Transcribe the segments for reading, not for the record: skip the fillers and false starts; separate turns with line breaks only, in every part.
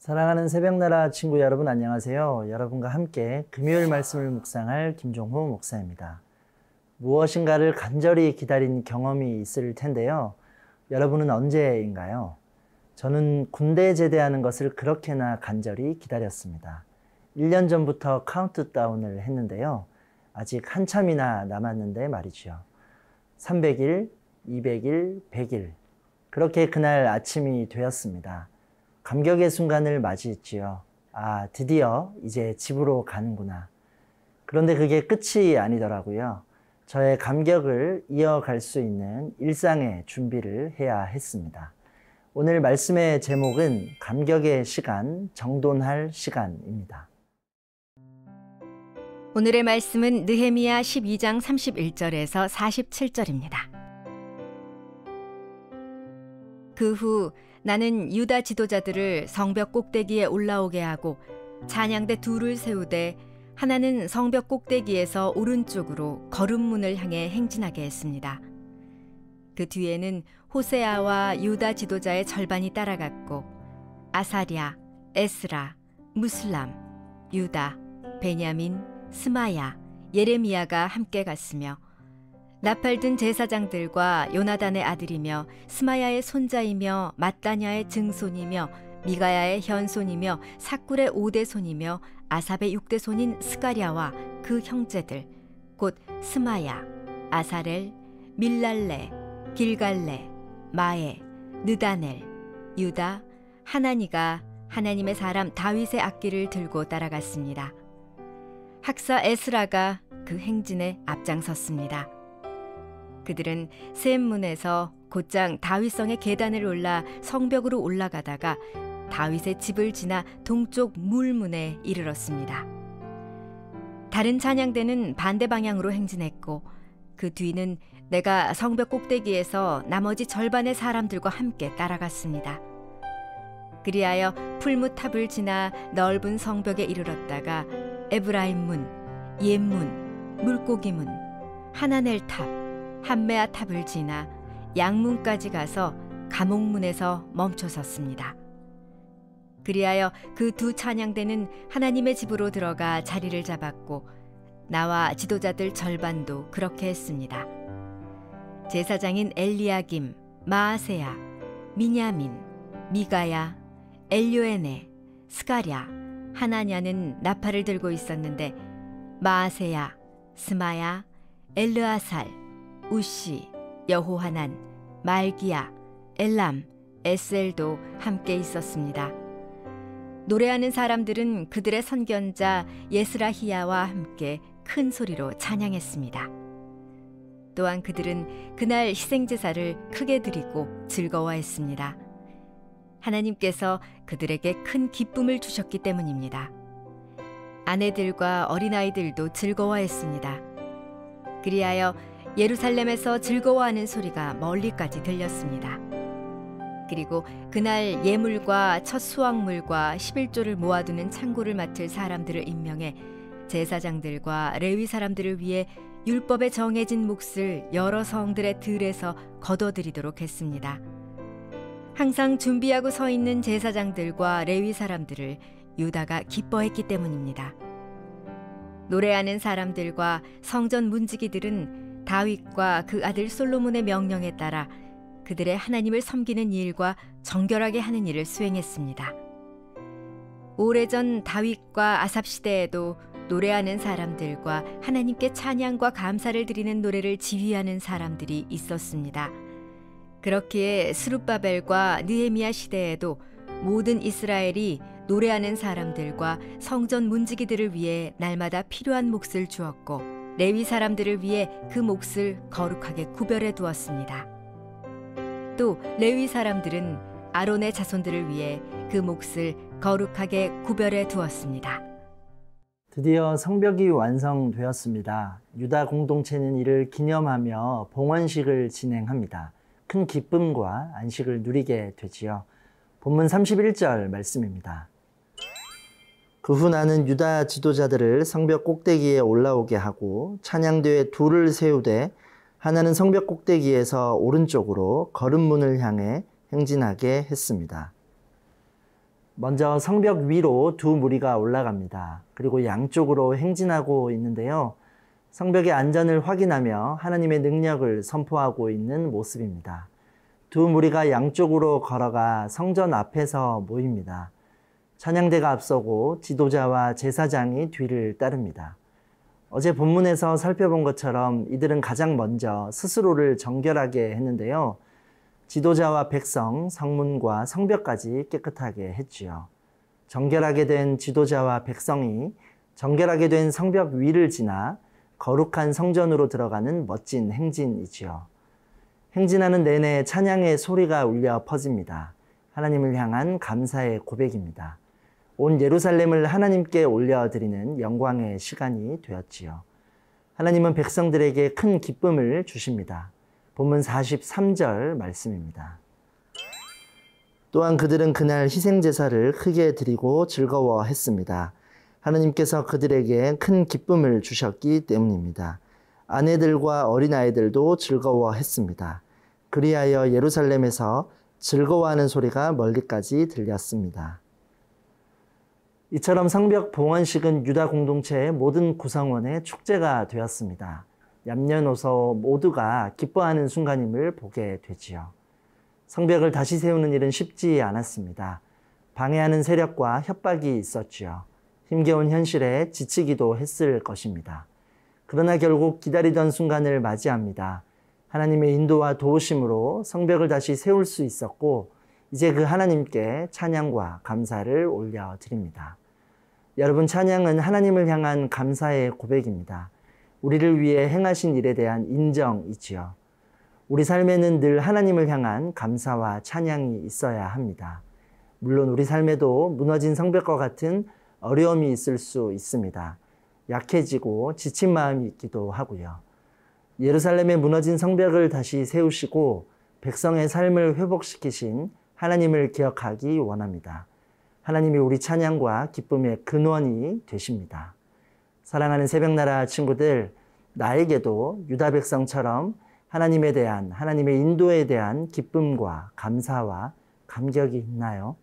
사랑하는 새벽나라 친구 여러분 안녕하세요. 여러분과 함께 금요일 말씀을 묵상할 김종호 목사입니다. 무엇인가를 간절히 기다린 경험이 있을 텐데요. 여러분은 언제인가요? 저는 군대 제대하는 것을 그렇게나 간절히 기다렸습니다. 1년 전부터 카운트다운을 했는데요. 아직 한참이나 남았는데 말이죠. 300일, 200일, 100일. 그렇게 그날 아침이 되었습니다. 감격의 순간을 맞이했지요. 아, 드디어 이제 집으로 가는구나. 그런데 그게 끝이 아니더라고요. 저의 감격을 이어갈 수 있는 일상의 준비를 해야 했습니다. 오늘 말씀의 제목은 감격의 시간, 정돈할 시간입니다.
오늘의 말씀은 느헤미야 12장 31절에서 47절입니다. 그 후 나는 유다 지도자들을 성벽 꼭대기에 올라오게 하고 찬양대 둘을 세우되 하나는 성벽 꼭대기에서 오른쪽으로 거름문을 향해 행진하게 했습니다. 그 뒤에는 호세아와 유다 지도자의 절반이 따라갔고 아사랴, 에스라, 무슬람, 유다, 베냐민, 스마야, 예레미야가 함께 갔으며 나팔든 제사장들과 요나단의 아들이며 스마야의 손자이며 mat다냐의 증손이며 미가야의 현손이며 삭굴의 5대 손이며 아삽의 6대 손인 스가랴와 그 형제들 곧 스마야, 아사렐, 밀랄레, 길갈레, 마에, 느다넬, 유다, 하나니가 하나님의 사람 다윗의 악기를 들고 따라갔습니다. 학사 에스라가 그 행진에 앞장섰습니다. 그들은 셈문에서 곧장 다윗성의 계단을 올라 성벽으로 올라가다가 다윗의 집을 지나 동쪽 물문에 이르렀습니다. 다른 찬양대는 반대 방향으로 행진했고 그 뒤는 내가 성벽 꼭대기에서 나머지 절반의 사람들과 함께 따라갔습니다. 그리하여 풀무탑을 지나 넓은 성벽에 이르렀다가 에브라임문, 옌문, 물고기문, 하나넬탑, 함메아 탑을 지나 양문까지 가서 감옥문에서 멈춰 섰습니다. 그리하여 그 두 찬양대는 하나님의 집으로 들어가 자리를 잡았고 나와 지도자들 절반도 그렇게 했습니다. 제사장인 엘리야김, 마아세야, 미냐민, 미가야, 엘요에네, 스가랴, 하나냐는 나팔을 들고 있었는데 마아세야, 스마야, 엘르아살, 우시, 여호하난, 말기야, 엘람, 에셀도 함께 있었습니다. 노래하는 사람들은 그들의 선견자 예스라히야와 함께 큰 소리로 찬양했습니다. 또한 그들은 그날 희생제사를 크게 드리고 즐거워했습니다. 하나님께서 그들에게 큰 기쁨을 주셨기 때문입니다. 아내들과 어린아이들도 즐거워했습니다. 그리하여 예루살렘에서 즐거워하는 소리가 멀리까지 들렸습니다. 그리고 그날 예물과 첫 수확물과 11조를 모아두는 창고를 맡을 사람들을 임명해 제사장들과 레위 사람들을 위해 율법에 정해진 몫을 여러 성들의 들에서 거둬들이도록 했습니다. 항상 준비하고 서 있는 제사장들과 레위 사람들을 유다가 기뻐했기 때문입니다. 노래하는 사람들과 성전 문지기들은 다윗과 그 아들 솔로몬의 명령에 따라 그들의 하나님을 섬기는 일과 정결하게 하는 일을 수행했습니다. 오래전 다윗과 아삽 시대에도 노래하는 사람들과 하나님께 찬양과 감사를 드리는 노래를 지휘하는 사람들이 있었습니다. 그렇기에 스룹바벨과 느헤미야 시대에도 모든 이스라엘이 노래하는 사람들과 성전 문지기들을 위해 날마다 필요한 몫을 주었고 레위 사람들을 위해 그 몫을 거룩하게 구별해 두었습니다. 또 레위 사람들은 아론의 자손들을 위해 그 몫을 거룩하게 구별해 두었습니다.
드디어 성벽이 완성되었습니다. 유다 공동체는 이를 기념하며 봉헌식을 진행합니다. 큰 기쁨과 안식을 누리게 되지요. 본문 31절 말씀입니다. 그 후 나는 유다 지도자들을 성벽 꼭대기에 올라오게 하고 찬양대에 둘을 세우되 하나는 성벽 꼭대기에서 오른쪽으로 거름문을 향해 행진하게 했습니다. 먼저 성벽 위로 두 무리가 올라갑니다. 그리고 양쪽으로 행진하고 있는데요. 성벽의 안전을 확인하며 하나님의 능력을 선포하고 있는 모습입니다. 두 무리가 양쪽으로 걸어가 성전 앞에서 모입니다. 찬양대가 앞서고 지도자와 제사장이 뒤를 따릅니다. 어제 본문에서 살펴본 것처럼 이들은 가장 먼저 스스로를 정결하게 했는데요. 지도자와 백성, 성문과 성벽까지 깨끗하게 했지요. 정결하게 된 지도자와 백성이 정결하게 된 성벽 위를 지나 거룩한 성전으로 들어가는 멋진 행진이지요. 행진하는 내내 찬양의 소리가 울려 퍼집니다. 하나님을 향한 감사의 고백입니다. 온 예루살렘을 하나님께 올려드리는 영광의 시간이 되었지요. 하나님은 백성들에게 큰 기쁨을 주십니다. 본문 43절 말씀입니다. 또한 그들은 그날 희생제사를 크게 드리고 즐거워했습니다. 하나님께서 그들에게 큰 기쁨을 주셨기 때문입니다. 아내들과 어린아이들도 즐거워했습니다. 그리하여 예루살렘에서 즐거워하는 소리가 멀리까지 들렸습니다. 이처럼 성벽 봉헌식은 유다 공동체의 모든 구성원의 축제가 되었습니다. 남녀노소 모두가 기뻐하는 순간임을 보게 되지요. 성벽을 다시 세우는 일은 쉽지 않았습니다. 방해하는 세력과 협박이 있었지요. 힘겨운 현실에 지치기도 했을 것입니다. 그러나 결국 기다리던 순간을 맞이합니다. 하나님의 인도와 도우심으로 성벽을 다시 세울 수 있었고 이제 그 하나님께 찬양과 감사를 올려드립니다. 여러분, 찬양은 하나님을 향한 감사의 고백입니다. 우리를 위해 행하신 일에 대한 인정이지요. 우리 삶에는 늘 하나님을 향한 감사와 찬양이 있어야 합니다. 물론 우리 삶에도 무너진 성벽과 같은 어려움이 있을 수 있습니다. 약해지고 지친 마음이 있기도 하고요. 예루살렘의 무너진 성벽을 다시 세우시고 백성의 삶을 회복시키신 하나님을 기억하기 원합니다. 하나님이 우리 찬양과 기쁨의 근원이 되십니다. 사랑하는 새벽나라 친구들, 나에게도 유다 백성처럼 하나님에 대한, 하나님의 인도에 대한 기쁨과 감사와 감격이 있나요?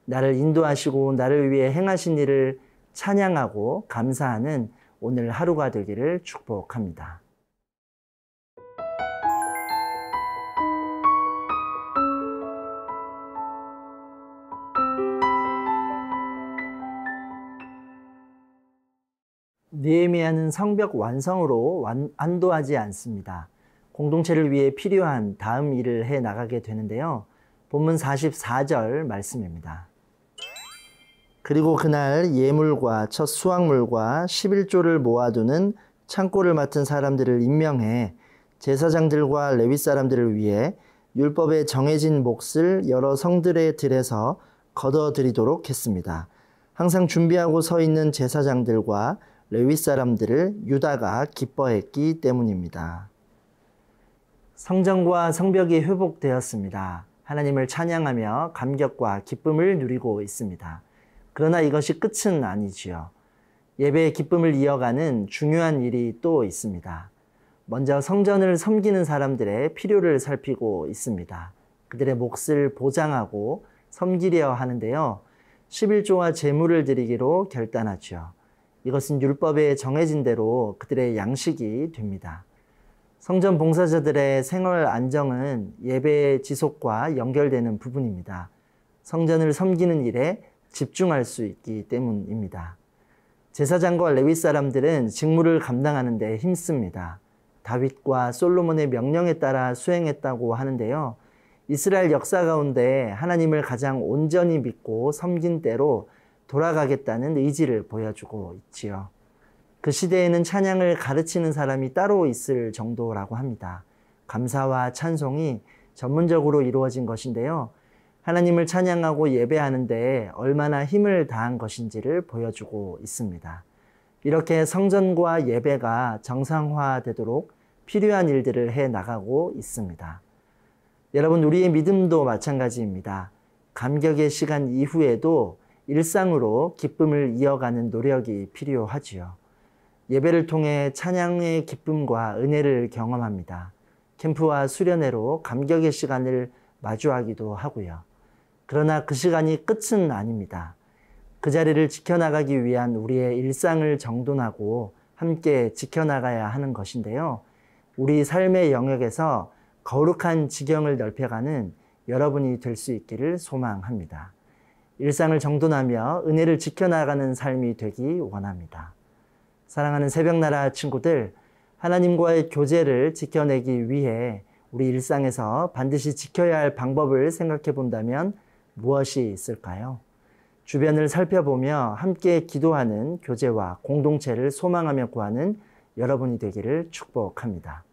나를 인도하시고 나를 위해 행하신 일을 찬양하고 감사하는 오늘 하루가 되기를 축복합니다. 느헤미야는 성벽 완성으로 안도하지 않습니다. 공동체를 위해 필요한 다음 일을 해 나가게 되는데요. 본문 44절 말씀입니다. 그리고 그날 예물과 첫 수확물과 11조를 모아두는 창고를 맡은 사람들을 임명해 제사장들과 레위 사람들을 위해 율법에 정해진 몫을 여러 성들의 들에서 거둬들이도록 했습니다. 항상 준비하고 서 있는 제사장들과 레위 사람들을 유다가 기뻐했기 때문입니다. 성전과 성벽이 회복되었습니다. 하나님을 찬양하며 감격과 기쁨을 누리고 있습니다. 그러나 이것이 끝은 아니지요. 예배의 기쁨을 이어가는 중요한 일이 또 있습니다. 먼저 성전을 섬기는 사람들의 필요를 살피고 있습니다. 그들의 몫을 보장하고 섬기려 하는데요. 11조와 제물을 드리기로 결단하죠. 이것은 율법에 정해진 대로 그들의 양식이 됩니다. 성전 봉사자들의 생활 안정은 예배의 지속과 연결되는 부분입니다. 성전을 섬기는 일에 집중할 수 있기 때문입니다. 제사장과 레위 사람들은 직무를 감당하는 데 힘씁니다. 다윗과 솔로몬의 명령에 따라 수행했다고 하는데요. 이스라엘 역사 가운데 하나님을 가장 온전히 믿고 섬긴 때로 돌아가겠다는 의지를 보여주고 있지요. 그 시대에는 찬양을 가르치는 사람이 따로 있을 정도라고 합니다. 감사와 찬송이 전문적으로 이루어진 것인데요. 하나님을 찬양하고 예배하는데 얼마나 힘을 다한 것인지를 보여주고 있습니다. 이렇게 성전과 예배가 정상화되도록 필요한 일들을 해 나가고 있습니다. 여러분, 우리의 믿음도 마찬가지입니다. 감격의 시간 이후에도 일상으로 기쁨을 이어가는 노력이 필요하지요. 예배를 통해 찬양의 기쁨과 은혜를 경험합니다. 캠프와 수련회로 감격의 시간을 마주하기도 하고요. 그러나 그 시간이 끝은 아닙니다. 그 자리를 지켜나가기 위한 우리의 일상을 정돈하고 함께 지켜나가야 하는 것인데요. 우리 삶의 영역에서 거룩한 지경을 넓혀가는 여러분이 될 수 있기를 소망합니다. 일상을 정돈하며 은혜를 지켜나가는 삶이 되기 원합니다. 사랑하는 새벽나라 친구들, 하나님과의 교제를 지켜내기 위해 우리 일상에서 반드시 지켜야 할 방법을 생각해 본다면 무엇이 있을까요? 주변을 살펴보며 함께 기도하는 교제와 공동체를 소망하며 구하는 여러분이 되기를 축복합니다.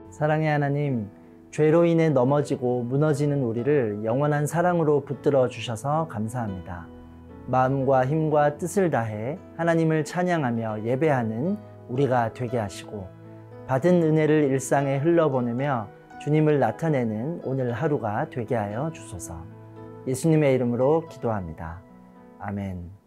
사랑의 하나님, 죄로 인해 넘어지고 무너지는 우리를 영원한 사랑으로 붙들어 주셔서 감사합니다. 마음과 힘과 뜻을 다해 하나님을 찬양하며 예배하는 우리가 되게 하시고 받은 은혜를 일상에 흘러보내며 주님을 나타내는 오늘 하루가 되게 하여 주소서. 예수님의 이름으로 기도합니다. 아멘.